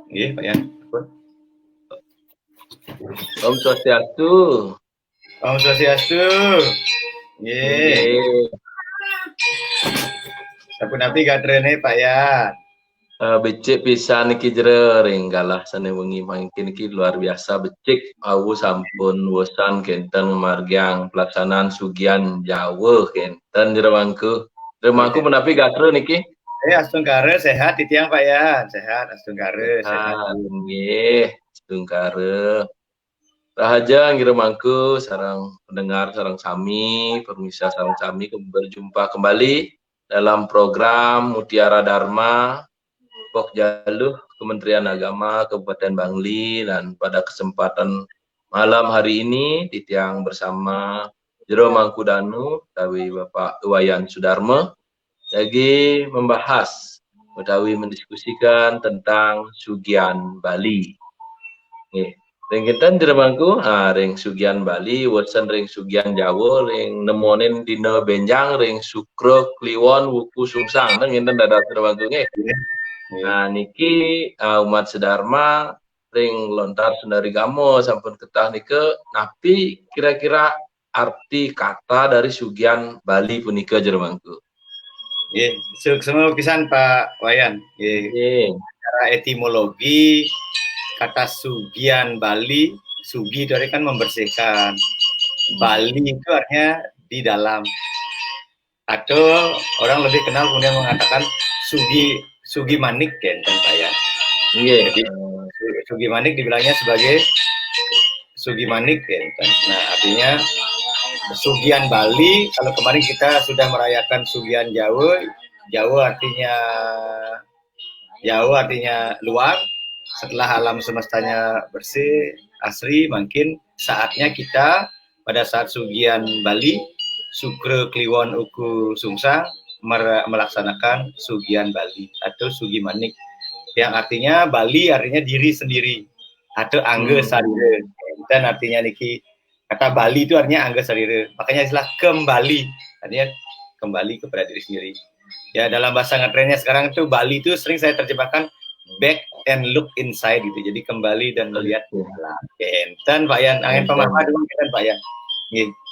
Nggih, Pak Yan. Om Swastiastu. Om Swastiastu. Nggih. Nggih. Sapunapi gatrene Pak Yan. Becik pisan niki jere ringgalah sane wengi mangkin niki luar biasa becik awu sampun wosan kenten margiang pelaksanaan sugian Jawa kenten jere mangku. Jere mangku menapi gatre niki? Astungkare sehat titiang Pak Yan. Sehat astungkare sehat. Nggih, astungkare. Rahaja ngira mangku sareng pendengar sareng sami, permisa sareng sami berjumpa kembali dalam program Mutiara Dharma Pok Jaluh Kementerian Agama Kabupaten Bangli, dan pada kesempatan malam hari ini titiang bersama Jero Mangkudanu Tawi Bapak Iwayan Sudarma lagi membahas utawi mendiskusikan tentang Sugian Bali. Nih, ring kinten Jero Mangku, ring Sugian Bali, wasan ring Sugian Jawa, ring nemonin dina benjang, ring Sukro Kliwon Wuku Sungsang, nang kinten dadak Jero Mangku nggih. Nah niki umat sedharma ring lontar Sundari Gamo sampun ketah nike napi kira-kira arti kata dari Sugian Bali punika jero mangku. Nggih, semua pisan Pak Wayan. Nggih. Secara etimologi kata Sugian Bali, Sugi itu kan membersihkan. Bali itu artinya di dalam. Atau orang lebih kenal kemudian mengatakan Sugi Manik kan Pak ya. Jadi Sugi Manik dibilangnya sebagai Sugi Manik kan. Nah artinya Sugian Bali, kalau kemarin kita sudah merayakan Sugian Jawa, Jawa artinya luar. Setelah alam semestanya bersih, asri, mungkin saatnya kita pada saat Sugian Bali, Sukre Kliwon Uku Sungsang melaksanakan Sugian Bali atau Sugi Manik, yang artinya Bali artinya diri sendiri atau angge sarire. Dan artinya niki kata Bali itu artinya angge sarire, makanya istilah kembali artinya kembali kepada diri sendiri. Ya dalam bahasa ngetrennya sekarang itu Bali itu sering saya terjemahkan back and look inside gitu, jadi kembali dan melihat ke dalam. Enten Pak Yan, angin pemahaman dulu kan Pak Yan.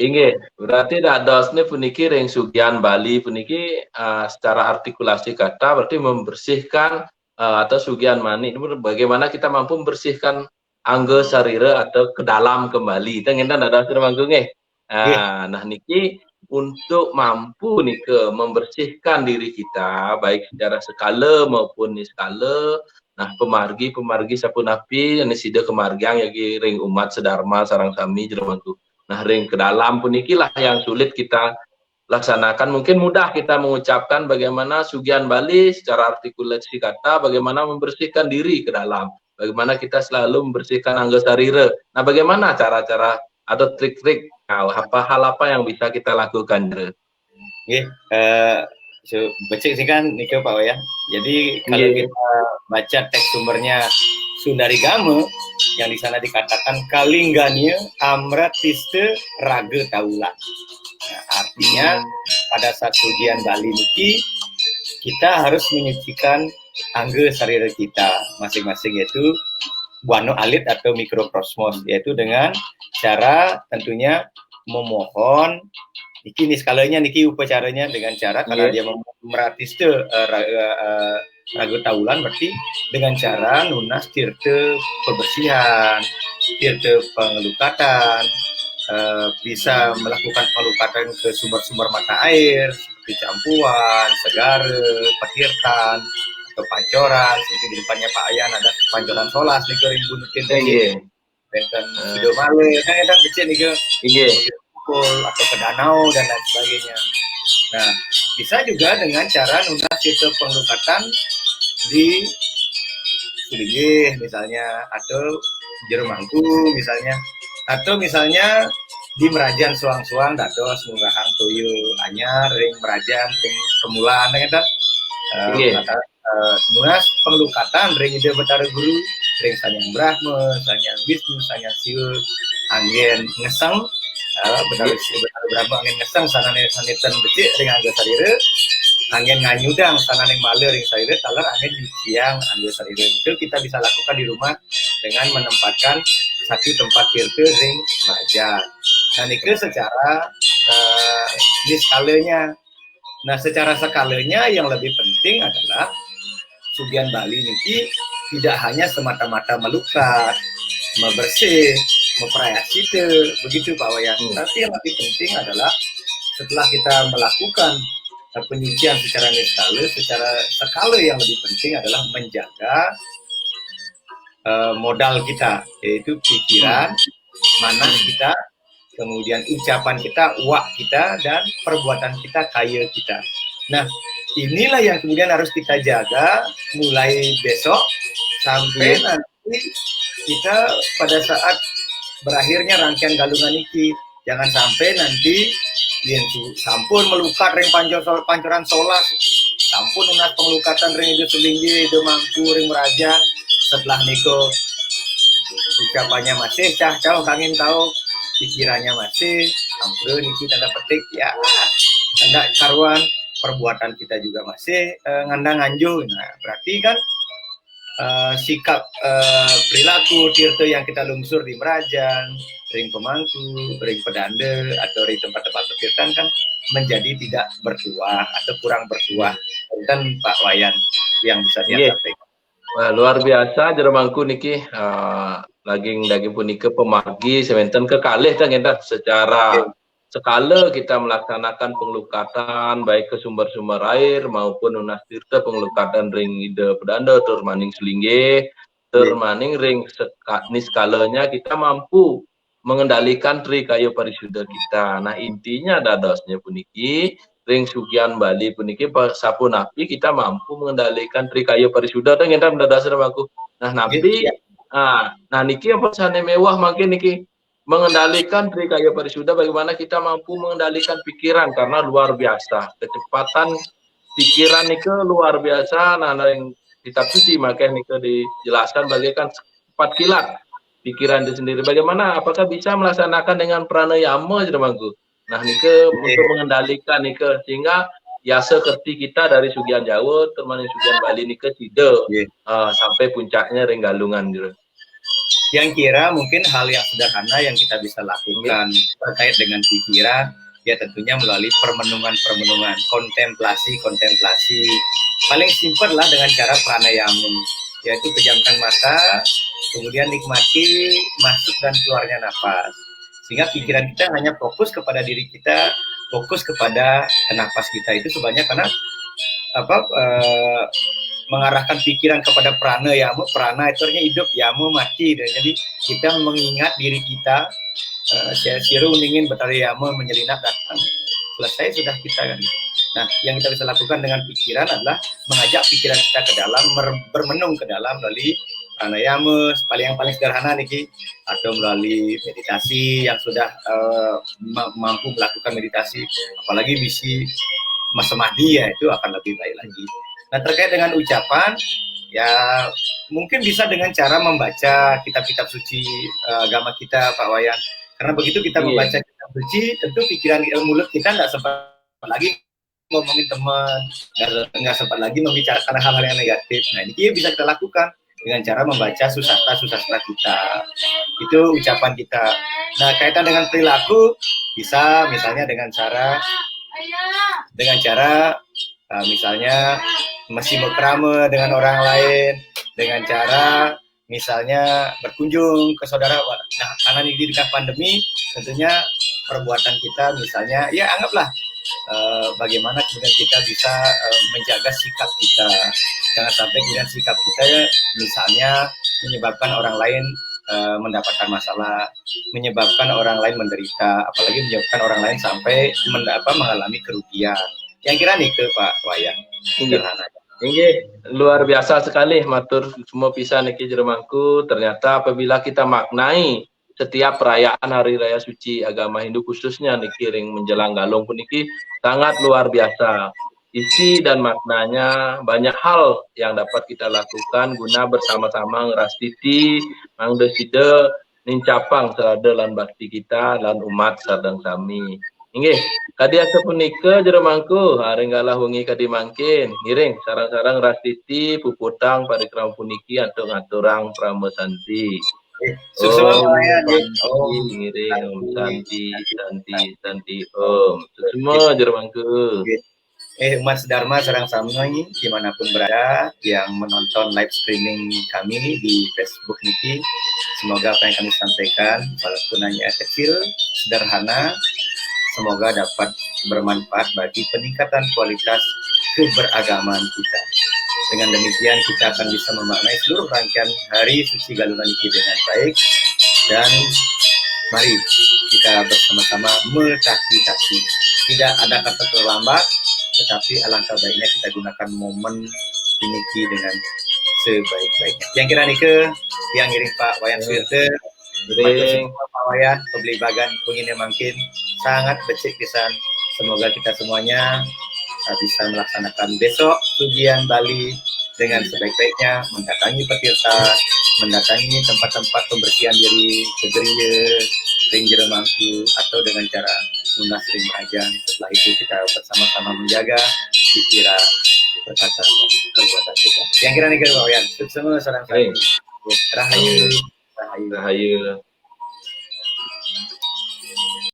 Inggih, berarti dadosne puniki ring Sugian Bali puniki secara artikulasi kata berarti membersihkan atau Sugian Mani. Bagaimana kita mampu membersihkan angge sarira atau ke dalam kembali. Kita ngintan dados mangku nggih. Nah niki untuk mampu nih membersihkan diri kita baik secara skala maupun niskala. Nah pemargi sapunapi ini sida kemargiang yagi ring umat sedharma sarang sami jero mangku. Nah ring ke dalam punikilah yang sulit kita laksanakan. Mungkin mudah kita mengucapkan bagaimana Sugian Bali secara artikulasi kata, bagaimana membersihkan diri ke dalam, bagaimana kita selalu membersihkan angga sarira. Nah bagaimana cara-cara atau trik-trik, hal apa yang bisa kita lakukan? Oke, becik sih kan Niko Pak ya. Jadi kalau kita baca teks sumbernya Sundari Gama, yang di sana dikatakan Kalingganya Amratiste Rage Taula. Nah, artinya pada saat Sugian Bali niki kita harus menyucikan angge sarira kita masing-masing, yaitu Wano Alit atau mikrokosmos, yaitu dengan cara tentunya memohon niki skalanya niki upacaranya dengan cara karena dia meratiste ragu taulan, berarti dengan cara nunas tirte pebersihan, tirte pengelukatan, bisa melakukan pengelukatan ke sumber-sumber mata air seperti Campuan, Segare, Patirtan atau Pancoran. Seperti di depannya Pak Ayan ada Pancoran Solas nih kering bunutin benten Sido Male kan kecil nih ke atau ke danau dan lain sebagainya. Nah bisa juga dengan cara nunas itu pengelukatan di Sulinggih misalnya, atau Jero Mangku misalnya, atau misalnya di Merajan Suang-Suang dados munggahang tuyul anyar ring Merajan ring Kemulan kan nunas pengelukatan ring ide Betara Guru ring Sanyang Brahma, Sanyang Wisnu, Sanyang Siul angin ngeseng Betara Brahma angin ngeseng sanane saniten becik ring angga sarire angin nganyudang sana neng maler yang saya talar angin nyuciang angin saya itu kita bisa lakukan di rumah dengan menempatkan satu tempat filter ring majan. Nah itu secara ini skalanya. Nah secara skalanya yang lebih penting adalah Sugian Bali ini tidak hanya semata-mata melukat, membersih, memperayasi begitu Pak Wayan. Tapi yang lebih penting adalah setelah kita melakukan penyucian secara niskala, secara skala yang lebih penting adalah menjaga modal kita, yaitu pikiran, mana kita, kemudian ucapan kita, wak kita, dan perbuatan kita, kaya kita. Nah, inilah yang kemudian harus kita jaga mulai besok sampai nanti kita pada saat berakhirnya rangkaian galungan ini. Jangan sampai nanti yang sampun melukat ring pancoran solas, sampun unas pengelukatan ring itu selinggi, itu mangku ring meraja, setelah niko ucapannya masih cah kangin tahu, pikirannya masih, ampun niki tanda petik ya, tanda karuan, perbuatan kita juga masih ngandang anju. Nah berarti kan sikap perilaku tirto yang kita lungsur di Merajan, ring pemangku, ring pedanda, atau ring tempat-tempat petirtan kan menjadi tidak bertuah atau kurang bertuah. Kan Pak Wayan yang bisa dia sampaikan. Wah, luar biasa jeremangku niki daging punika pemargi sementara kekalih kan kita secara skala kita melaksanakan pengelukatan baik ke sumber-sumber air maupun unas tirta pengelukatan ring ide pedanda termaning selingge termaning ring skalanya kita mampu mengendalikan tri kayu parisuda kita. Nah intinya dadosnya puniki ring Sugian Bali puniki sapun api kita mampu mengendalikan tri kayu parisuda dan kita mendadasar aku. Nah nabi nah niki apa sana mewah makin niki mengendalikan tri kayu parisuda, bagaimana kita mampu mengendalikan pikiran karena luar biasa kecepatan pikiran nike luar biasa. Nah yang kitab suci makanya nike dijelaskan bagaikan 4 kilat pikiran itu sendiri. Bagaimana apakah bisa melaksanakan dengan pranayama jeremangku. Nah nike untuk mengendalikan nike sehingga ya seperti kita dari Sugian Jawa termasuk Sugian Bali nike tidak sampai puncaknya ringgalungan gitu. Yang kira mungkin hal yang sederhana yang kita bisa lakukan terkait dengan pikiran, ya tentunya melalui permenungan, kontemplasi. Paling simpel lah dengan cara pranayama, yaitu pejamkan mata, kemudian nikmati masuk dan keluarnya nafas. Sehingga pikiran kita hanya fokus kepada diri kita, fokus kepada nafas kita itu sebanyak karena mengarahkan pikiran kepada prana yama, prana itu artinya hidup, yama mati. Dan jadi kita mengingat diri kita, siru ningin betari yama menyelinap datang. Selesai sudah kita kan. Nah, yang kita bisa lakukan dengan pikiran adalah mengajak pikiran kita ke dalam, bermenung ke dalam melalui pranayama, yang paling sederhana niki, atau melalui meditasi yang sudah mampu melakukan meditasi, apalagi misi Masamadi ya itu akan lebih baik lagi. Nah terkait dengan ucapan, ya mungkin bisa dengan cara membaca kitab-kitab suci agama kita Pak Wayan. Karena begitu kita membaca kitab suci, tentu pikiran mulut kita nggak sempat lagi ngomongin teman, nggak sempat lagi membicarakan hal-hal yang negatif. Nah ini bisa kita lakukan dengan cara membaca susastra kita. Itu ucapan kita. Nah kaitan dengan perilaku, bisa misalnya dengan cara misalnya masih berkrama dengan orang lain, dengan cara misalnya berkunjung ke saudara. Nah karena ini di tengah pandemi tentunya perbuatan kita misalnya ya anggaplah bagaimana kemudian kita bisa menjaga sikap kita, jangan sampai kemudian sikap kita ya misalnya menyebabkan orang lain mendapatkan masalah, menyebabkan orang lain menderita, apalagi menyebabkan orang lain sampai mengalami kerugian. Yang kira nih ke Pak Wayan, sederhana. Ini luar biasa sekali, matur semua pisah niki jeremangku. Ternyata apabila kita maknai setiap perayaan hari raya suci agama Hindu khususnya niki ring menjelang galung pun niki sangat luar biasa. Isi dan maknanya banyak hal yang dapat kita lakukan guna bersama-sama ngerastiti mangdeside nincapang serada lan bakti kita lan umat sadang sami. Inggih, kadi asa punika jeremangku, haringgalah wengi kadi mangkin. Ngiring sarang-sarang Rastiti puputang parikrama puniki antuk ngaturang pramesanti. Susuma Om Wayan, Santi, Om ngiring Om Santi, Santi, Santi. Santi, Om. Semua jeremangku. Umat Dharma sarang sami dimanapun berada yang menonton live streaming kami di Facebook Niki, semoga apa yang kami sampaikan walaupun hanya kecil, sederhana, semoga dapat bermanfaat bagi peningkatan kualitas keberagaman kita. Dengan demikian kita akan bisa memaknai seluruh rangkaian hari suci Galungan Niki dengan baik, dan mari kita bersama-sama metaki-taki. Tidak ada kata terlambat, tetapi alangkah baiknya kita gunakan momen ini dengan sebaik-baiknya. Yang kira Nike, yang ngiring Pak Wayan Swirte, Pak Wayan, pembeli bagan begini makin sangat becik pisan. Semoga kita semuanya bisa melaksanakan besok Sugian Bali dengan sebaik-baiknya, mendatangi petirta, mendatangi tempat-tempat pembersihan diri, kegeria, ring jeremangku, atau dengan cara lunas ring merajang. Setelah itu kita bersama-sama menjaga pikiran, perkataan, perbuatan kita. Yang kira nih Pak Wayan, semua sarang saya. Rahayu. Rahayu.